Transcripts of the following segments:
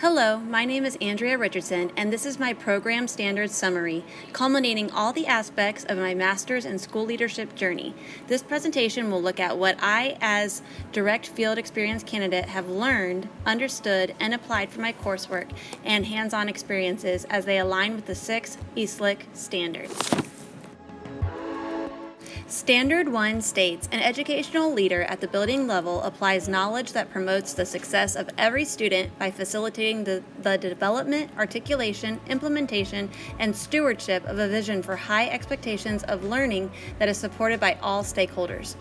Hello, my name is Andrea Richardson, and this is my program standards summary, culminating all the aspects of my master's and school leadership journey. This presentation will look at what I, as direct field experience candidate, have learned, understood, and applied for my coursework and hands-on experiences as they align with the 6 ESLIC standards. Standard 1 states, an educational leader at the building level applies knowledge that promotes the success of every student by facilitating the development, articulation, implementation, and stewardship of a vision for high expectations of learning that is supported by all stakeholders.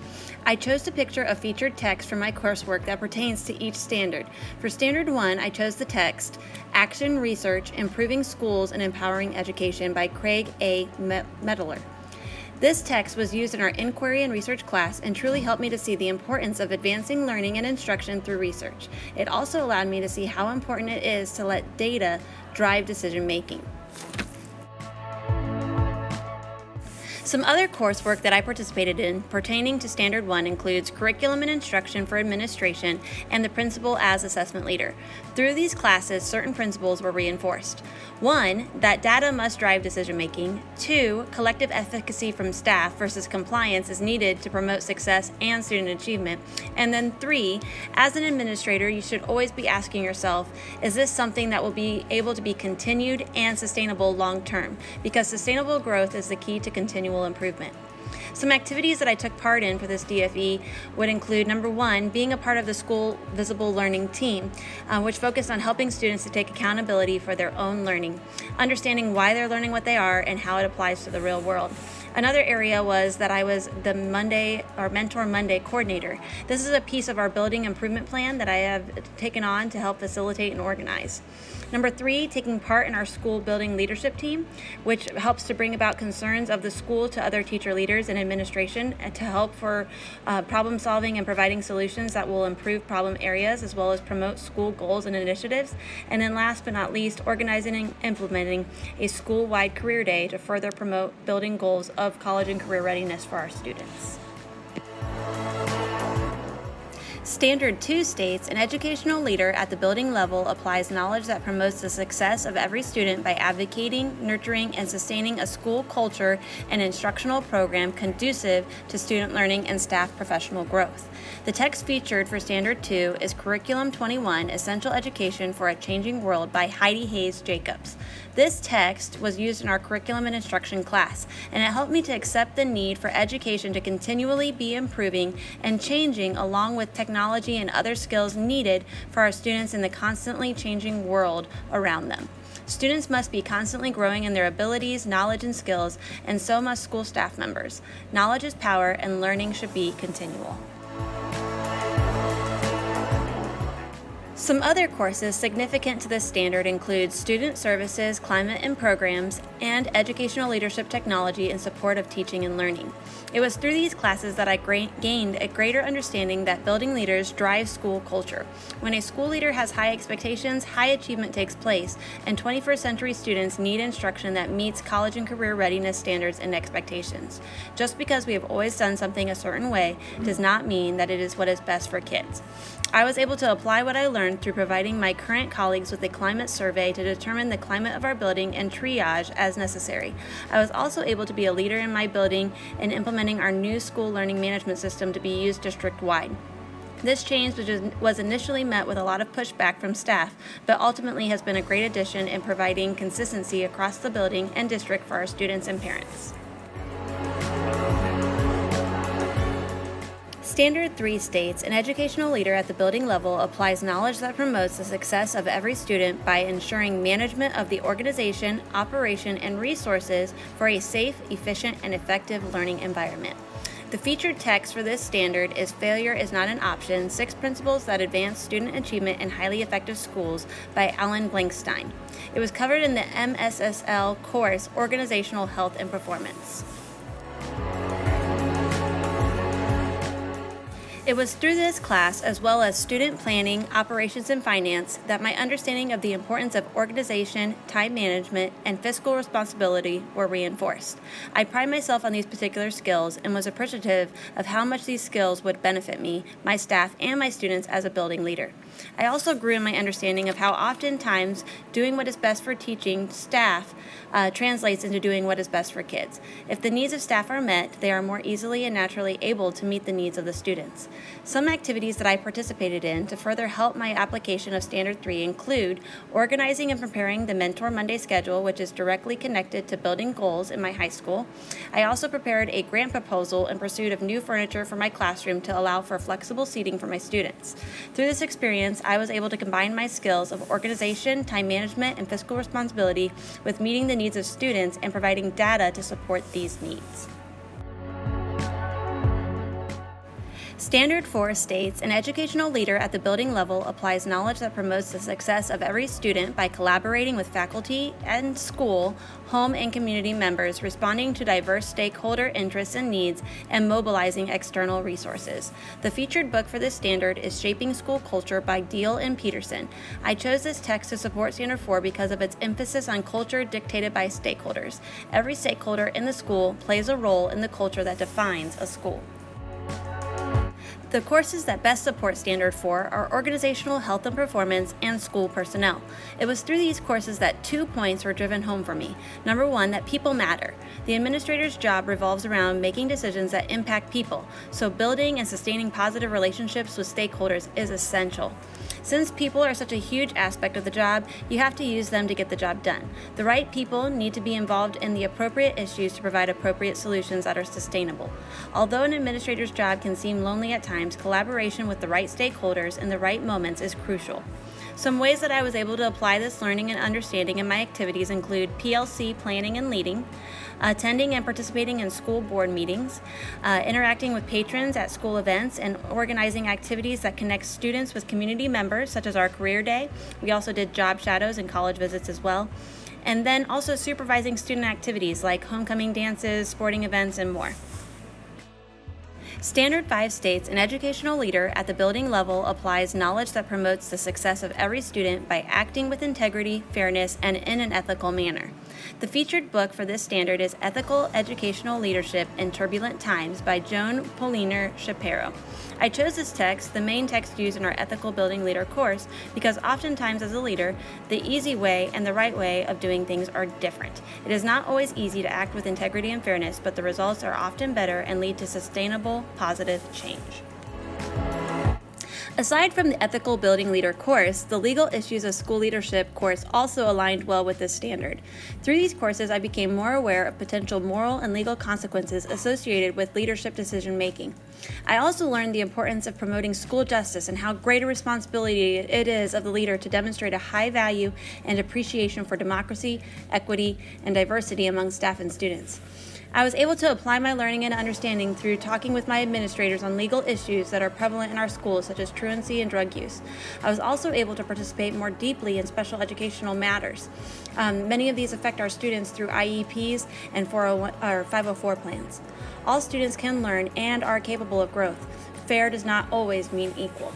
I chose to picture a featured text from my coursework that pertains to each standard. For Standard 1, I chose the text, Action Research, Improving Schools and Empowering Education by Craig A. Medler. This text was used in our inquiry and research class and truly helped me to see the importance of advancing learning and instruction through research. It also allowed me to see how important it is to let data drive decision making. Some other coursework that I participated in pertaining to Standard 1 includes Curriculum and Instruction for Administration and the Principal as Assessment Leader. Through these classes, certain principles were reinforced. 1, that data must drive decision making. 2, collective efficacy from staff versus compliance is needed to promote success and student achievement. And then 3, as an administrator, you should always be asking yourself, is this something that will be able to be continued and sustainable long term? Because sustainable growth is the key to continual improvement. Some activities that I took part in for this DFE would include, number 1, being a part of the school visible learning team, which focused on helping students to take accountability for their own learning, understanding why they're learning what they are and how it applies to the real world. Another area was that I was the Mentor Monday coordinator. This is a piece of our building improvement plan that I have taken on to help facilitate and organize. Number 3, taking part in our school building leadership team, which helps to bring about concerns of the school to other teacher leaders and administration and to help for problem solving and providing solutions that will improve problem areas as well as promote school goals and initiatives. And then last but not least, organizing and implementing a school-wide career day to further promote building goals of college and career readiness for our students. Standard 2 states, an educational leader at the building level applies knowledge that promotes the success of every student by advocating, nurturing, and sustaining a school culture and instructional program conducive to student learning and staff professional growth. The text featured for Standard 2 is Curriculum 21, Essential Education for a Changing World by Heidi Hayes Jacobs. This text was used in our curriculum and instruction class, and it helped me to accept the need for education to continually be improving and changing along with technology and other skills needed for our students in the constantly changing world around them. Students must be constantly growing in their abilities, knowledge, and skills, and so must school staff members. Knowledge is power, and learning should be continual. Some other courses significant to this standard include Student Services, Climate and Programs, and Educational Leadership Technology in support of teaching and learning. It was through these classes that I gained a greater understanding that building leaders drive school culture. When a school leader has high expectations, high achievement takes place, and 21st century students need instruction that meets college and career readiness standards and expectations. Just because we have always done something a certain way does not mean that it is what is best for kids. I was able to apply what I learned through providing my current colleagues with a climate survey to determine the climate of our building and triage as necessary. I was also able to be a leader in my building in implementing our new school learning management system to be used district-wide. This change was initially met with a lot of pushback from staff, but ultimately has been a great addition in providing consistency across the building and district for our students and parents. Standard 3 states, an educational leader at the building level applies knowledge that promotes the success of every student by ensuring management of the organization, operation, and resources for a safe, efficient, and effective learning environment. The featured text for this standard is Failure is Not an Option, 6 Principles that Advance Student Achievement in Highly Effective Schools by Alan Blankstein. It was covered in the MSSL course, Organizational Health and Performance. It was through this class, as well as student planning, operations, and finance, that my understanding of the importance of organization, time management, and fiscal responsibility were reinforced. I pride myself on these particular skills and was appreciative of how much these skills would benefit me, my staff, and my students as a building leader. I also grew in my understanding of how oftentimes doing what is best for teaching staff translates into doing what is best for kids. If the needs of staff are met, they are more easily and naturally able to meet the needs of the students. Some activities that I participated in to further help my application of Standard 3 include organizing and preparing the Mentor Monday schedule, which is directly connected to building goals in my high school. I also prepared a grant proposal in pursuit of new furniture for my classroom to allow for flexible seating for my students. Through this experience, I was able to combine my skills of organization, time management, and fiscal responsibility with meeting the needs of students and providing data to support these needs. Standard 4 states, an educational leader at the building level applies knowledge that promotes the success of every student by collaborating with faculty and school, home, and community members, responding to diverse stakeholder interests and needs, and mobilizing external resources. The featured book for this standard is Shaping School Culture by Deal and Peterson. I chose this text to support Standard 4 because of its emphasis on culture dictated by stakeholders. Every stakeholder in the school plays a role in the culture that defines a school. The courses that best support Standard 4 are Organizational Health and Performance and School Personnel. It was through these courses that 2 points were driven home for me. Number 1, that people matter. The administrator's job revolves around making decisions that impact people, so building and sustaining positive relationships with stakeholders is essential. Since people are such a huge aspect of the job, you have to use them to get the job done. The right people need to be involved in the appropriate issues to provide appropriate solutions that are sustainable. Although an administrator's job can seem lonely at times, collaboration with the right stakeholders in the right moments is crucial. Some ways that I was able to apply this learning and understanding in my activities include PLC planning and leading, attending and participating in school board meetings, interacting with patrons at school events, and organizing activities that connect students with community members, such as our career day. We also did job shadows and college visits as well. And then also supervising student activities like homecoming dances, sporting events, and more. Standard 5 states, an educational leader at the building level applies knowledge that promotes the success of every student by acting with integrity, fairness, and in an ethical manner. The featured book for this standard is Ethical Educational Leadership in Turbulent Times by Joan Poliner Shapiro. I chose this text, the main text used in our Ethical Building Leader course, because oftentimes as a leader, the easy way and the right way of doing things are different. It is not always easy to act with integrity and fairness, but the results are often better and lead to sustainable, positive change. Aside from the Ethical Building Leader course, the Legal Issues of School Leadership course also aligned well with this standard. Through these courses, I became more aware of potential moral and legal consequences associated with leadership decision making. I also learned the importance of promoting school justice and how great a responsibility it is of the leader to demonstrate a high value and appreciation for democracy, equity, and diversity among staff and students. I was able to apply my learning and understanding through talking with my administrators on legal issues that are prevalent in our schools, such as truancy and drug use. I was also able to participate more deeply in special educational matters. Many of these affect our students through IEPs and 504 plans. All students can learn and are capable of growth. Fair does not always mean equal.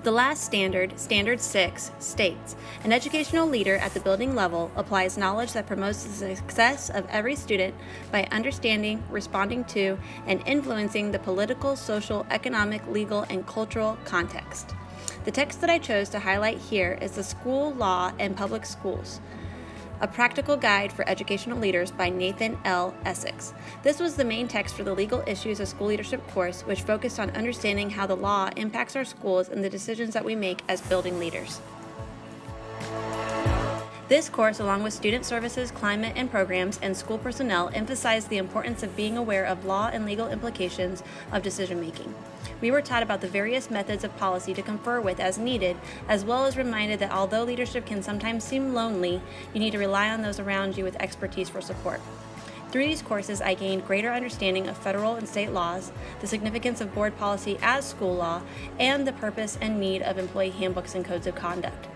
The last standard, Standard 6, states, an educational leader at the building level applies knowledge that promotes the success of every student by understanding, responding to, and influencing the political, social, economic, legal, and cultural context. The text that I chose to highlight here is The School Law and Public Schools, A Practical Guide for Educational Leaders by Nathan L. Essex. This was the main text for the Legal Issues of School Leadership course, which focused on understanding how the law impacts our schools and the decisions that we make as building leaders. This course, along with student services, climate and programs, and school personnel, emphasized the importance of being aware of law and legal implications of decision making. We were taught about the various methods of policy to confer with as needed, as well as reminded that although leadership can sometimes seem lonely, you need to rely on those around you with expertise for support. Through these courses, I gained greater understanding of federal and state laws, the significance of board policy as school law, and the purpose and need of employee handbooks and codes of conduct.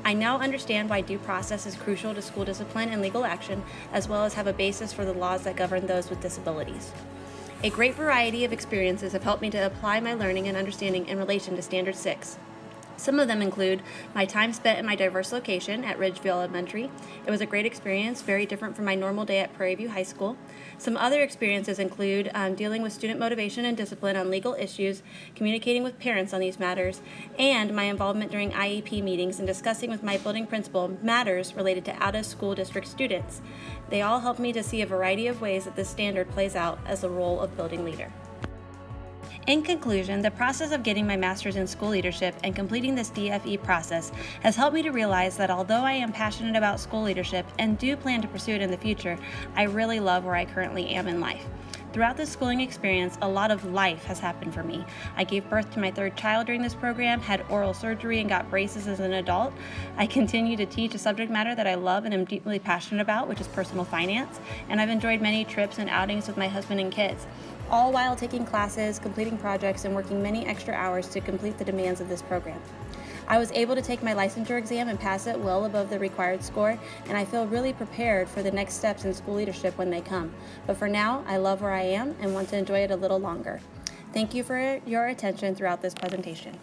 I now understand why due process is crucial to school discipline and legal action, as well as have a basis for the laws that govern those with disabilities. A great variety of experiences have helped me to apply my learning and understanding in relation to Standard 6. Some of them include my time spent in my diverse location at Ridgeview Elementary. It was a great experience, very different from my normal day at Prairie View High School. Some other experiences include dealing with student motivation and discipline on legal issues, communicating with parents on these matters, and my involvement during IEP meetings and discussing with my building principal matters related to out-of-school district students. They all helped me to see a variety of ways that this standard plays out as the role of building leader. In conclusion, the process of getting my master's in school leadership and completing this DFE process has helped me to realize that although I am passionate about school leadership and do plan to pursue it in the future, I really love where I currently am in life. Throughout this schooling experience, a lot of life has happened for me. I gave birth to my third child during this program, had oral surgery, and got braces as an adult. I continue to teach a subject matter that I love and am deeply passionate about, which is personal finance, and I've enjoyed many trips and outings with my husband and kids, all while taking classes, completing projects, and working many extra hours to complete the demands of this program. I was able to take my licensure exam and pass it well above the required score, and I feel really prepared for the next steps in school leadership when they come. But for now, I love where I am and want to enjoy it a little longer. Thank you for your attention throughout this presentation.